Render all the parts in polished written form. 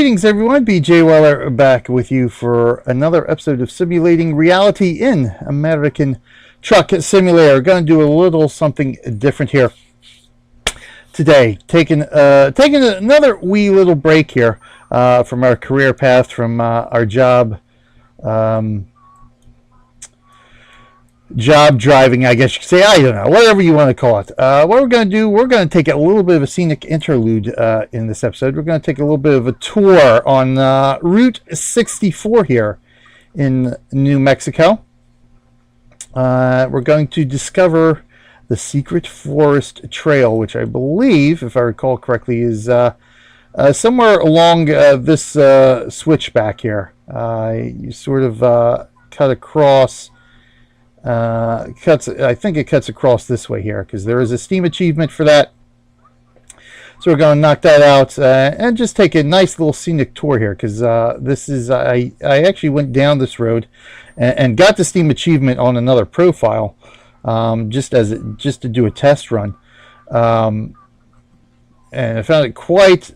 Greetings everyone, BJ Weller back with you for another episode of Simulating Reality in American Truck Simulator. Going to do a little something different here today. Taking another wee little break here from our career path, from our job driving, I guess you could say. I don't know, whatever you want to call it. What we're going to do, we're going to take a little bit of a scenic interlude in this episode. We're going to take a little bit of a tour on Route 64 here in New Mexico. We're going to discover the Secret Forest Trail, which I believe, if I recall correctly, is somewhere along this switchback here. You sort of cut across. I think it cuts across this way here because there is a Steam achievement for that. So we're going to knock that out and just take a nice little scenic tour here because this is I actually went down this road and got the Steam achievement on another profile just to do a test run, and I found it quite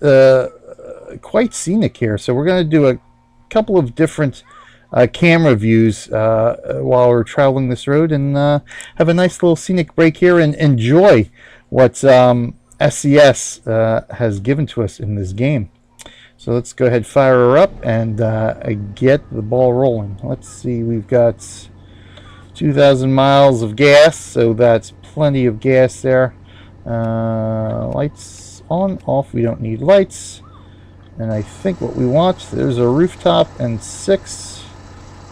scenic here. So we're going to do a couple of different camera views while we're traveling this road and have a nice little scenic break here and enjoy what SCS has given to us in this game. So let's go ahead, fire her up, and get the ball rolling. Let's see, we've got 2,000 miles of gas, so that's plenty of gas there. Lights on, off, we don't need lights. And I think what we want, there's a rooftop, and 6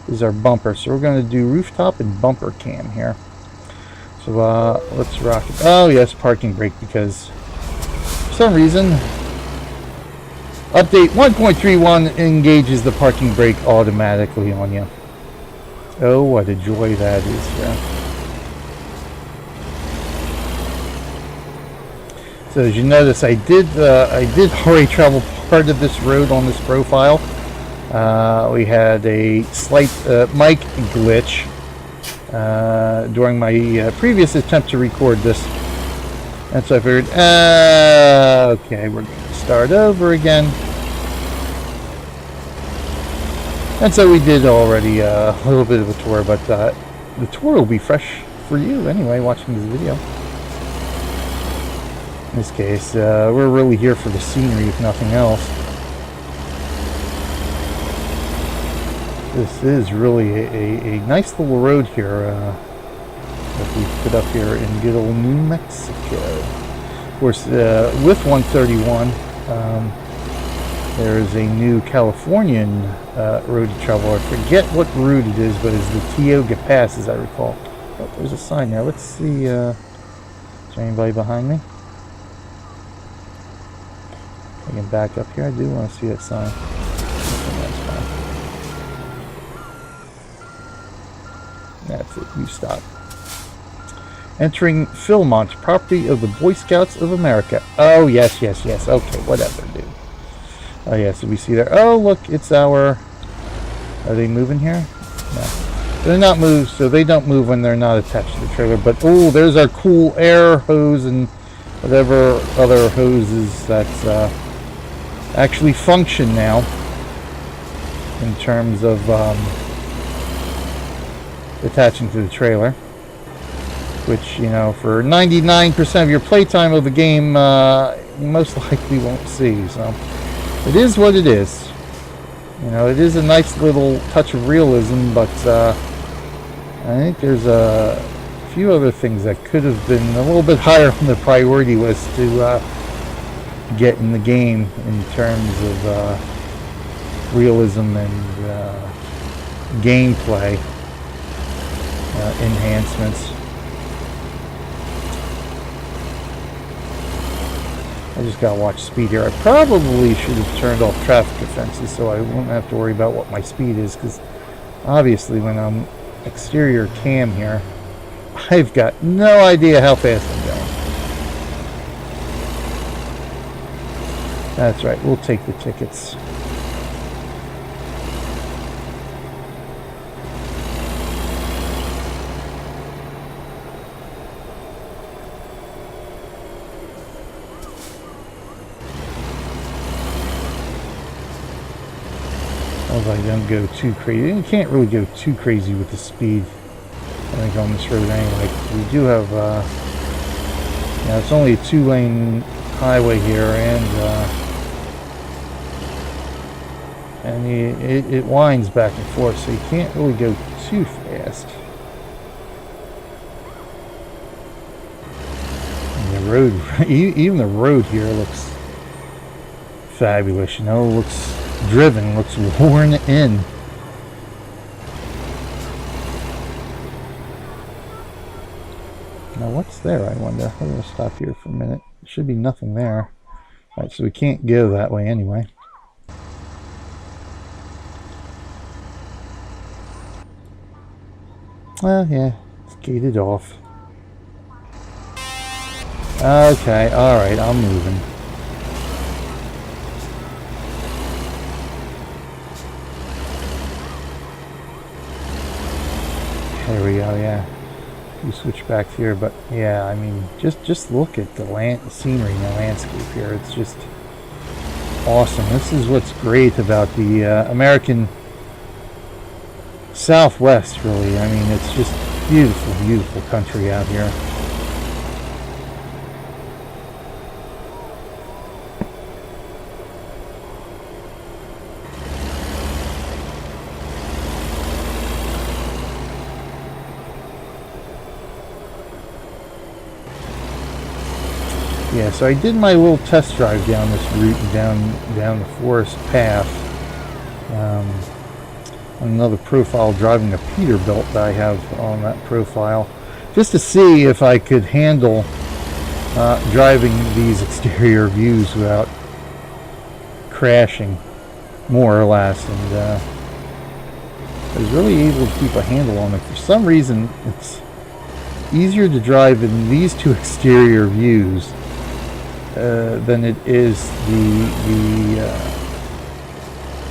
is our bumper. So we're going to do rooftop and bumper cam here. So let's rock it. Oh yes, parking brake, because for some reason update 1.31 engages the parking brake automatically on you. Oh, what a joy that is here. So as you notice, I did already travel part of this road on this profile. We had a slight mic glitch during my previous attempt to record this, and so I figured, okay, we're going to start over again. And so we did already a little bit of a tour, but the tour will be fresh for you anyway, watching this video. In this case, we're really here for the scenery, if nothing else. This is really a nice little road here that we put up here in good old New Mexico. Of course, with 131, there is a new Californian road to travel. I forget what route it is, but it's the Tioga Pass, as I recall. Oh, there's a sign there. Let's see. Is there anybody behind me? I can back up here. I do want to see that sign. That's it, you stop. Entering Philmont, property of the Boy Scouts of America. Oh, yes. Okay, whatever, dude. Oh, yeah, so we see there. Oh, look, it's our... Are they moving here? No. They're not moved, so they don't move when they're not attached to the trailer. But, oh, there's our cool air hose and whatever other hoses that actually function now in terms of... attaching to the trailer, which, you know, for 99% of your playtime of the game, you most likely won't see. So it is what it is. You know, it is a nice little touch of realism, but I think there's a few other things that could have been a little bit higher on the priority list to get in the game in terms of realism and gameplay enhancements. I just gotta watch speed here. I probably should have turned off traffic offenses so I won't have to worry about what my speed is, because obviously when I'm exterior cam here, I've got no idea how fast I'm going. That's right, we'll take the tickets. if I don't go too crazy. You can't really go too crazy with the speed, I think, on this road anyway. We do have, yeah, it's only a 2-lane highway here, and it winds back and forth, so you can't really go too fast. And the road, even the road here looks fabulous, you know, looks driven, looks worn in. Now what's there, I wonder? I'm going to stop here for a minute. There should be nothing there. Alright, so we can't go that way anyway. Well, yeah, it's gated off. Okay, alright, I'm moving. There we go, yeah. You switch back here, but yeah, I mean, just look at the scenery and the landscape here. It's just awesome. This is what's great about the American Southwest, really. I mean, it's just beautiful, beautiful country out here. Yeah, so I did my little test drive down this route and down the forest path. On another profile, driving a Peterbilt that I have on that profile, just to see if I could handle driving these exterior views without crashing, more or less. And I was really able to keep a handle on it. For some reason, it's easier to drive in these two exterior views than it is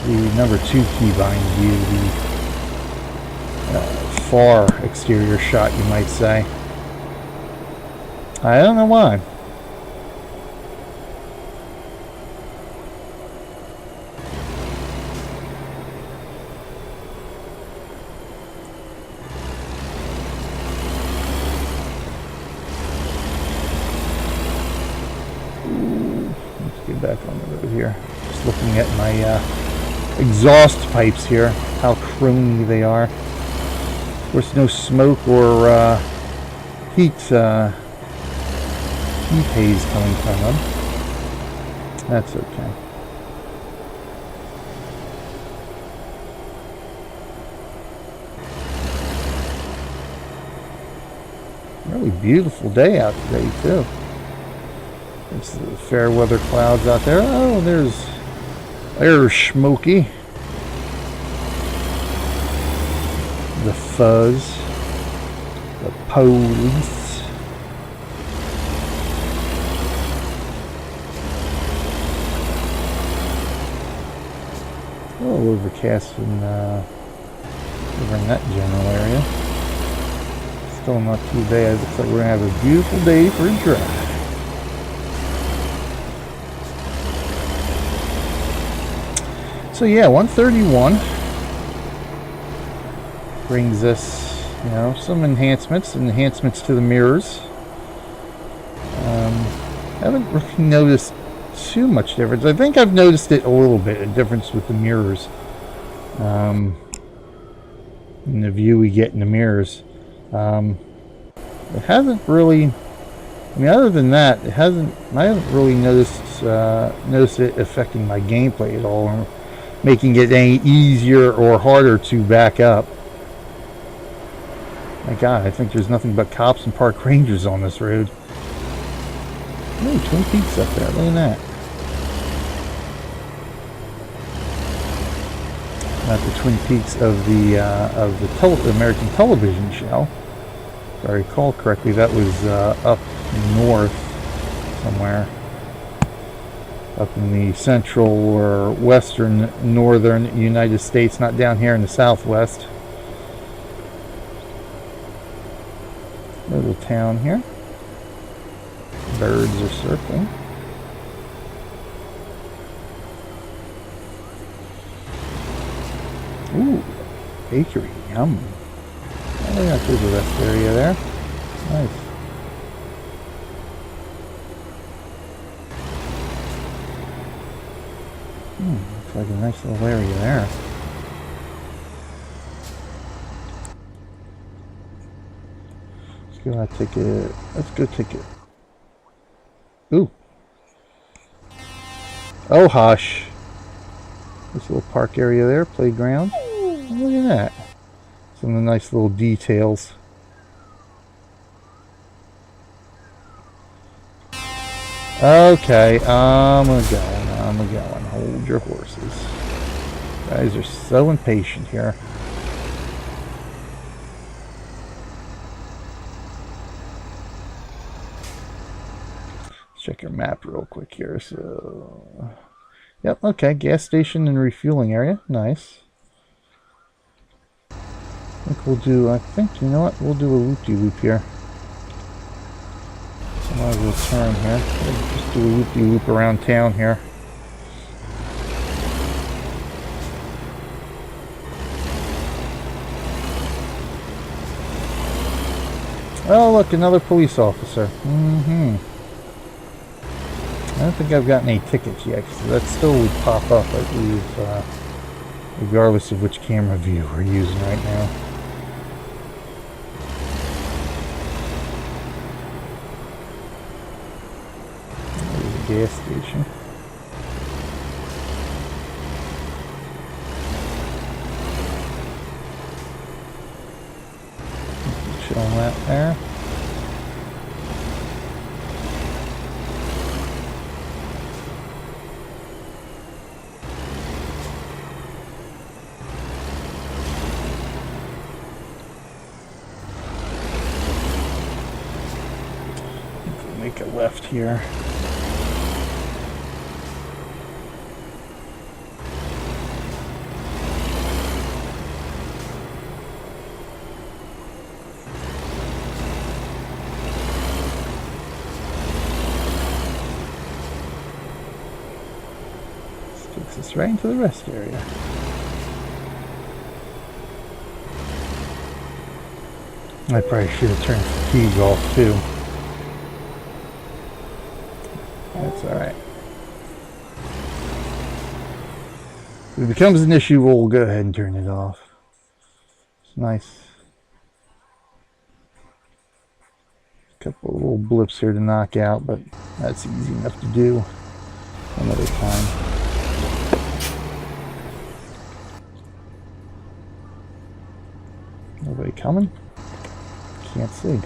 the number 2 keybind view, the far exterior shot, you might say. I don't know why. Let's get back on the road here. Just looking at my exhaust pipes here, how chromey they are. Of course, no smoke or heat haze coming from them. That's okay. Really beautiful day out today too. There's the fair weather clouds out there. Oh, there's Smokey. The fuzz. The police. A little overcast over in that general area. Still not too bad. Looks like we're going to have a beautiful day for a drive. So yeah, 131 brings us, you know, some enhancements to the mirrors. Haven't really noticed too much difference. I think I've noticed it a little bit, a difference with the mirrors. In the view we get in the mirrors. It hasn't really, I mean, other than that, I haven't really noticed it affecting my gameplay at all, or making it any easier or harder to back up. My God, I think there's nothing but cops and park rangers on this road. Oh, Twin Peaks up there, look at that. Not the Twin Peaks of the American television show. If I recall correctly, that was up north somewhere. Up in the central or western northern United States, not down here in the southwest. Little town here. Birds are circling. Ooh, bakery, yum. Oh, yeah, there's the rest area there. Nice. Looks like a nice little area there. Let's go take it. Ooh. Oh, hush. This little park area there, playground. Look at that. Some of the nice little details. Okay, I'm going. Hold your horses. You guys are so impatient here. Let's check your map real quick here. So, yep, okay, gas station and refueling area. Nice. I think, you know what, we'll do a loop-de-loop here. So might as well turn here. We'll just do a loop-de-loop around town here. Oh, look, another police officer. I don't think I've gotten any tickets yet, because that still would pop up, I believe, regardless of which camera view we're using right now. There's a gas station. Showing that there. Make a left here. Takes us right into the rest area. I probably should have turned fatigue off too. That's alright. If it becomes an issue, we'll go ahead and turn it off. It's nice. A couple of little blips here to knock out, but that's easy enough to do another time. Nobody coming? Can't see.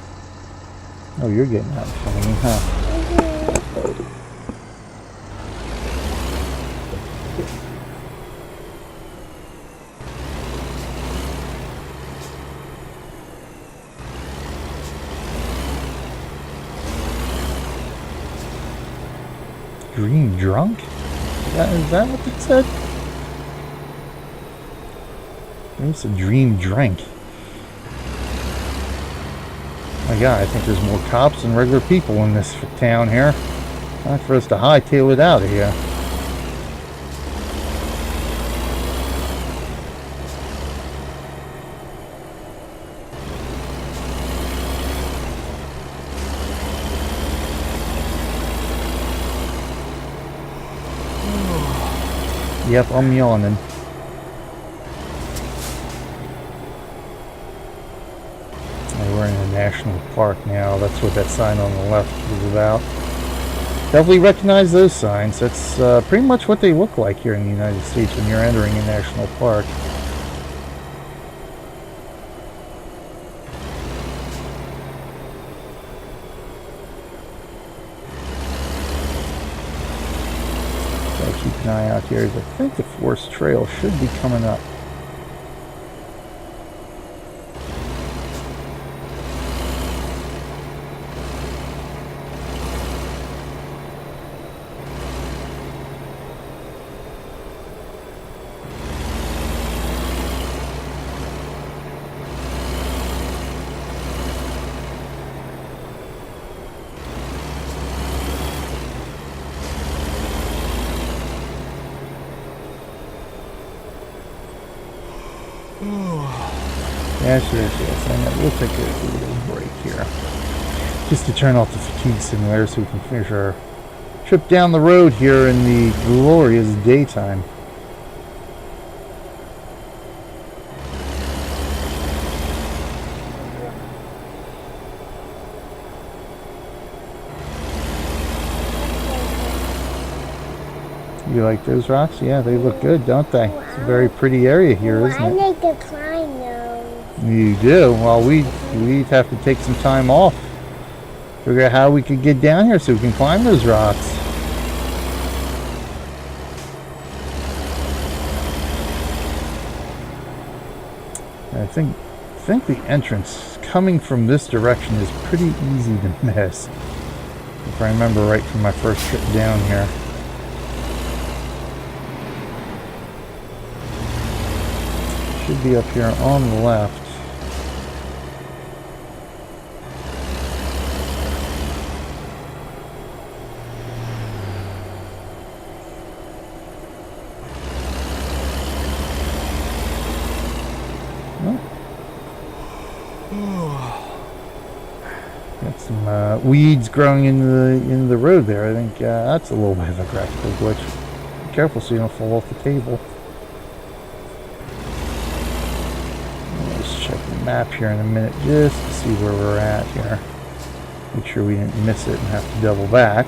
Oh, you're getting out in front of me, huh? Dream drunk? Is that what it said? It's a dream drink. My God, I think there's more cops than regular people in this town here. Time for us to hightail it out of here. Yep, I'm yawning. We're in a national park now. That's what that sign on the left is about. Definitely recognize those signs. That's pretty much what they look like here in the United States when you're entering a national park. Keep an eye out here. I think the forest trail should be coming up. Yes. And we'll take a little break here. Just to turn off the fatigue simulator so we can finish our trip down the road here in the glorious daytime. You like those rocks? Yeah, they look good, don't they? It's a very pretty area here, isn't it? I like to climb those. You do? Well, we'd have to take some time off. Figure out how we could get down here so we can climb those rocks. I think the entrance coming from this direction is pretty easy to miss. If I remember right from my first trip down here. Should be up here on the left. Got some weeds growing in the road there. I think that's a little bit of a graphical glitch. Be careful so you don't fall off the table. Let's check the map here in a minute just to see where we're at here. Make sure we didn't miss it and have to double back.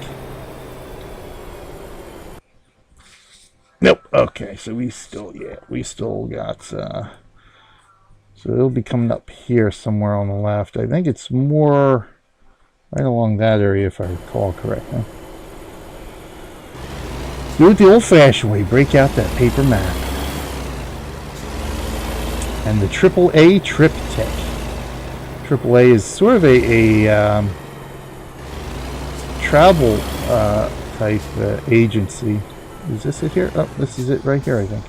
Nope. Okay, so we still got so it'll be coming up here somewhere on the left. I think it's more right along that area if I recall correctly. Do it the old-fashioned way. Break out that paper map. And the AAA triptych. AAA is sort of a travel type agency. Is this it here? Oh, this is it right here, I think.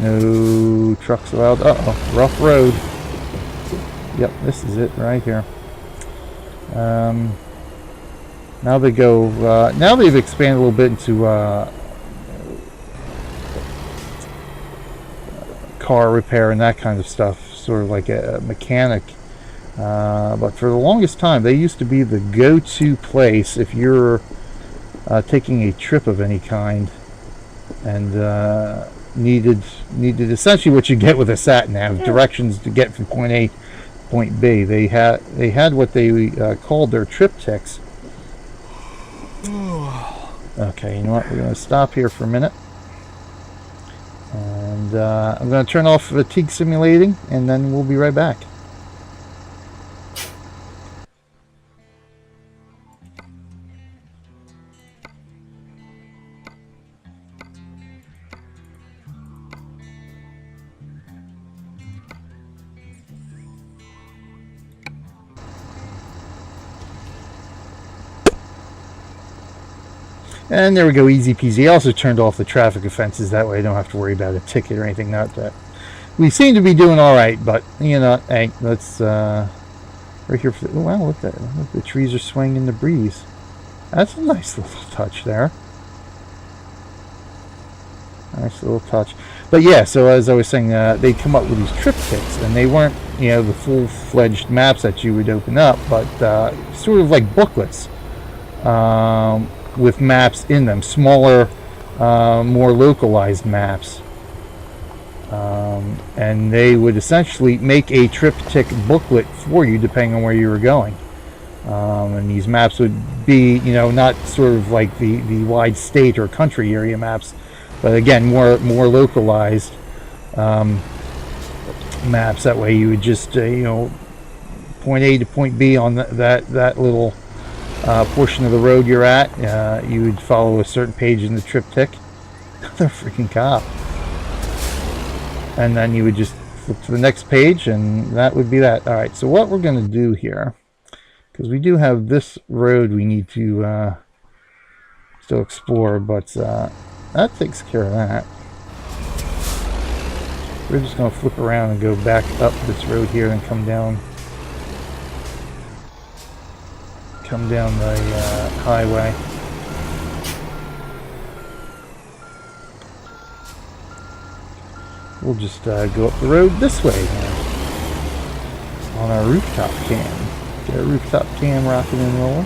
No trucks allowed. Uh-oh, rough road. Yep, this is it right here. Now they go. Now they've expanded a little bit into car repair and that kind of stuff, sort of like a mechanic. But for the longest time, they used to be the go-to place if you're taking a trip of any kind and needed essentially what you get with a sat nav, directions to get from point A to point B. They had what they called their triptychs. Okay, you know what? We're going to stop here for a minute, and I'm going to turn off fatigue simulating, and then we'll be right back. And there we go, easy peasy. I also turned off the traffic offenses, that way I don't have to worry about a ticket or anything like that. We seem to be doing all right, but you know, hey, let's right here. For the, oh, wow, look at that! Look, the trees are swaying in the breeze. That's a nice little touch there. Nice little touch. But yeah, so as I was saying, they come up with these triptychs, and they weren't, you know, the full-fledged maps that you would open up, but sort of like booklets. With maps in them, smaller, more localized maps, and they would essentially make a triptych booklet for you depending on where you were going, and these maps would be, you know, not sort of like the wide state or country area maps, but again more localized maps. That way you would just you know, point A to point B on that little portion of the road you're at. You would follow a certain page in the triptych. Another freaking cop. And then you would just flip to the next page, and that would be that. Alright, so what we're going to do here, because we do have this road we need to still explore, but that takes care of that. We're just going to flip around and go back up this road here and come down the highway. we'll just go up the road this way now on our rooftop cam. Get our rooftop cam rocking and rolling.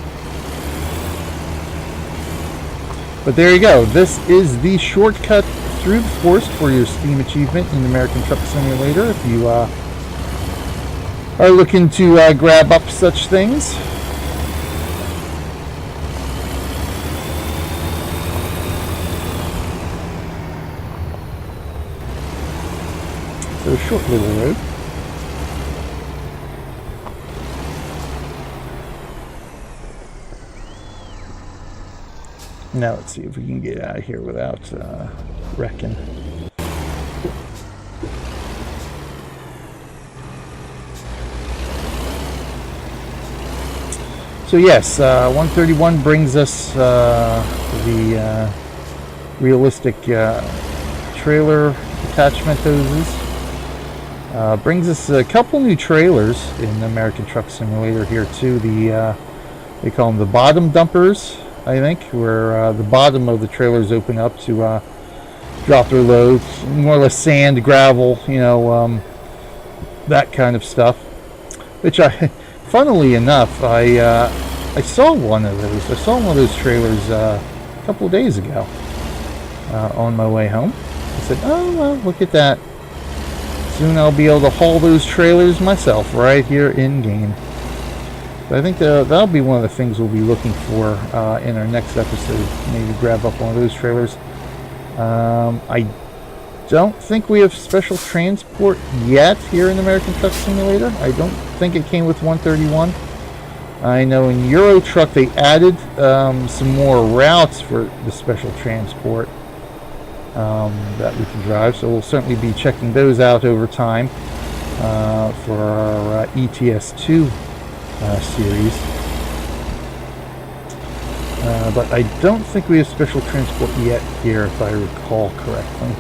But there you go. This is the shortcut through the forest for your Steam achievement in American Truck Simulator. If you are looking to grab up such things. So a short little road. Now let's see if we can get out of here without wrecking. So yes, 131 brings us the realistic trailer attachment hoses. Brings us a couple new trailers in American Truck Simulator here too. They call them the bottom dumpers, I think, where the bottom of the trailers open up to drop their loads, more or less sand, gravel, you know, that kind of stuff. Which funnily enough, I saw one of those. I saw one of those trailers a couple of days ago on my way home. I said, "Oh well, look at that! Soon I'll be able to haul those trailers myself right here in game." But I think that'll be one of the things we'll be looking for in our next episode. Maybe grab up one of those trailers. I don't think we have special transport yet here in American Truck Simulator. I don't think it came with 131. I know in Euro Truck they added some more routes for the special transport that we can drive. So we'll certainly be checking those out over time for our ETS2 series. But I don't think we have special transport yet here, if I recall correctly.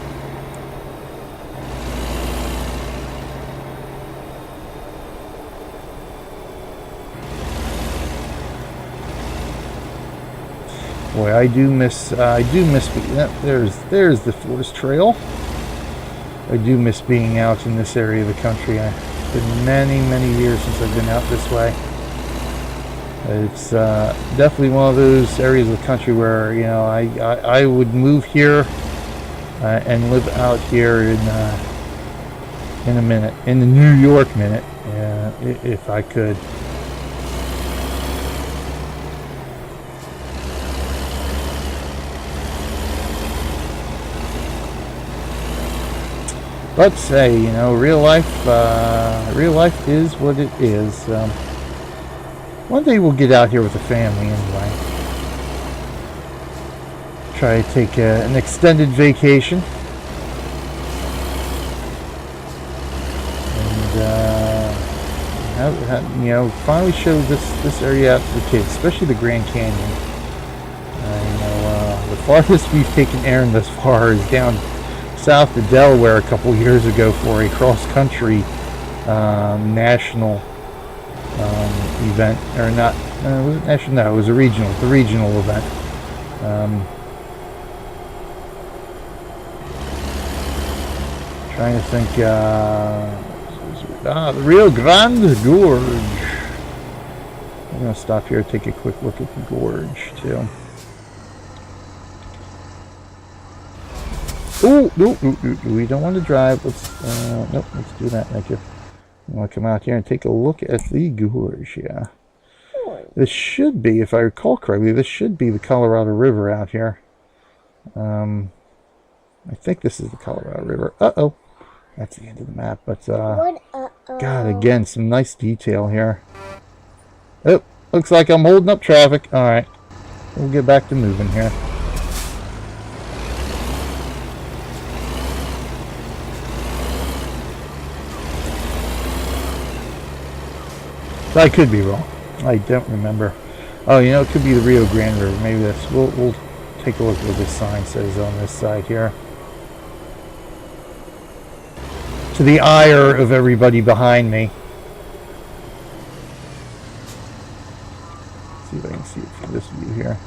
Boy, I do miss there's the forest trail. I do miss being out in this area of the country. It's been many years since I've been out this way. It's definitely one of those areas of the country where, you know, I would move here and live out here in a minute, in the New York minute, if I could. But say, you know, real life is what it is. One day we'll get out here with the family anyway. Try to take an extended vacation. And, you know, finally show this area out to the kids, especially the Grand Canyon. You know, the farthest we've taken Aaron thus far is down south of Delaware a couple years ago for a cross-country national event, or not? Was it national? No, it was a regional. The regional event. Trying to think. The Rio Grande Gorge. I'm gonna stop here and take a quick look at the gorge too. Oh, no, we don't want to drive. Nope, let's do that. Thank you. I want to come out here and take a look at the gorge. Yeah, this should be, if I recall correctly, this should be the Colorado River out here. I think this is the Colorado River. Uh-oh, that's the end of the map. But God, again, some nice detail here. Oh, looks like I'm holding up traffic. All right, we'll get back to moving here. I could be wrong. I don't remember. Oh, you know, it could be the Rio Grande River. Maybe that's. We'll take a look at what this sign says on this side here. To the ire of everybody behind me. Let's see if I can see it from this view here.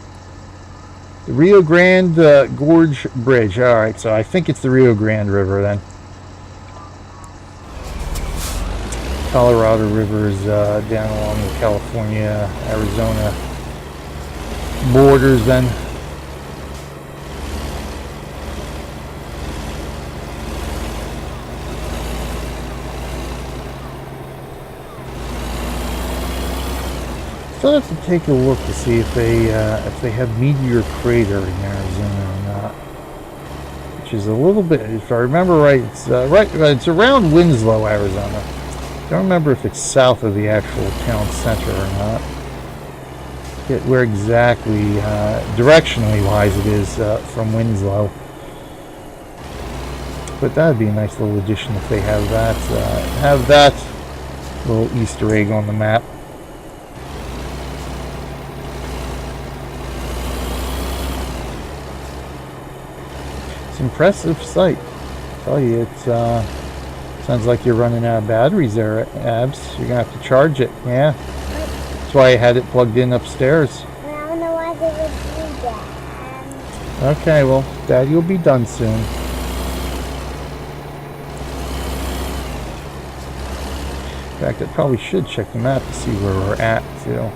The Rio Grande Gorge Bridge. All right, so I think it's the Rio Grande River then. Colorado River is down along the California, Arizona borders then. Still have to take a look to see if they have Meteor Crater in Arizona or not. Which is a little bit, if I remember right, it's around Winslow, Arizona. Don't remember if it's south of the actual town center or not. Get where exactly, directionally wise, it is from Winslow. But that'd be a nice little addition if they have that little Easter egg on the map. It's an impressive sight. I tell you, it's sounds like you're running out of batteries there, Abs. You're gonna have to charge it. Yeah, that's why I had it plugged in upstairs. But I don't know why they would do that. Okay, well, Daddy will be done soon. In fact, I probably should check the map to see where we're at too.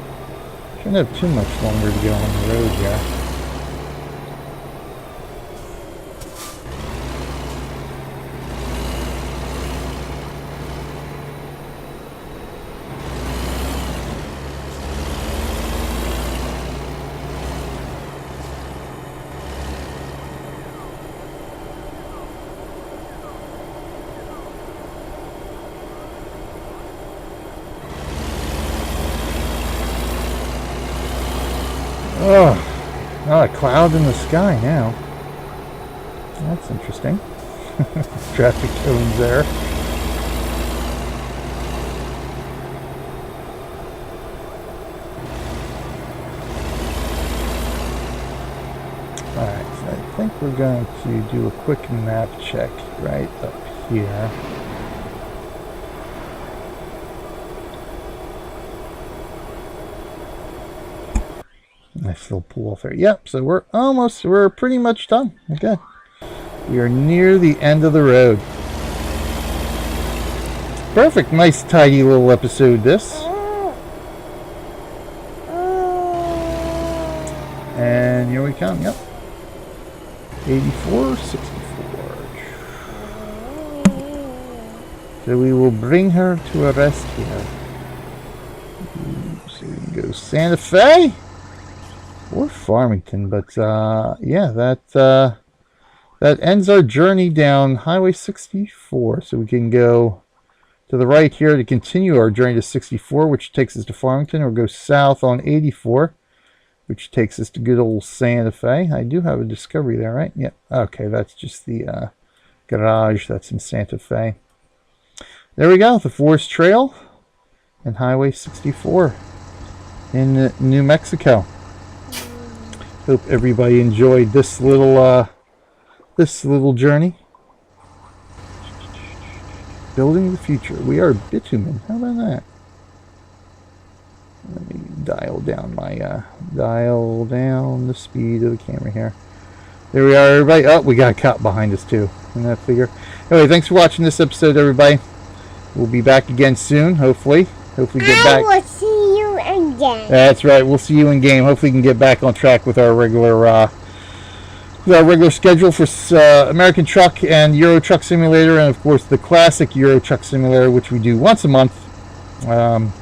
Shouldn't have too much longer to go on the road here. Oh, not a cloud in the sky now. That's interesting. Traffic cones there. Alright, so I think we're going to do a quick map check right up here. Nice little pool there. Yep, so we're pretty much done. Okay. We are near the end of the road. Perfect. Nice, tidy little episode this. And here we come. Yep. 84, 64. So we will bring her to a rest here. So we can go Santa Fe or Farmington, but yeah, that ends our journey down Highway 64. So we can go to the right here to continue our journey to 64, which takes us to Farmington, or go south on 84, which takes us to good old Santa Fe. I do have a Discovery there, right? Yeah. Okay, that's just the garage that's in Santa Fe. There we go, the Forest Trail and Highway 64 in New Mexico. Hope everybody enjoyed this little journey. Building the future. We are bitumen. How about that? Let me dial down the speed of the camera here. There we are, everybody. Oh, we got a cop behind us too. In that figure. Anyway, thanks for watching this episode, everybody. We'll be back again soon, hopefully. Hopefully get back. I will see you again. That's right. We'll see you in game. Hopefully we can get back on track with our regular schedule for American Truck and Euro Truck Simulator, and of course the classic Euro Truck Simulator, which we do once a month. And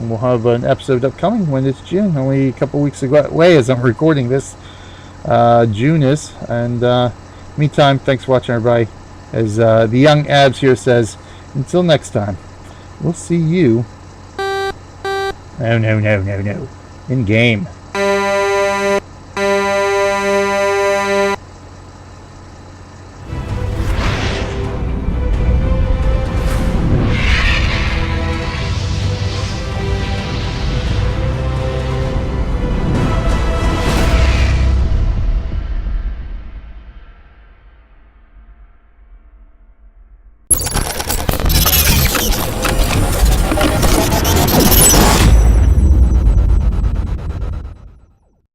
we'll have an episode upcoming when it's June. Only a couple weeks away as I'm recording this. June is. And meantime, thanks for watching, everybody. As the young Abs here says, until next time, we'll see you. No. In game.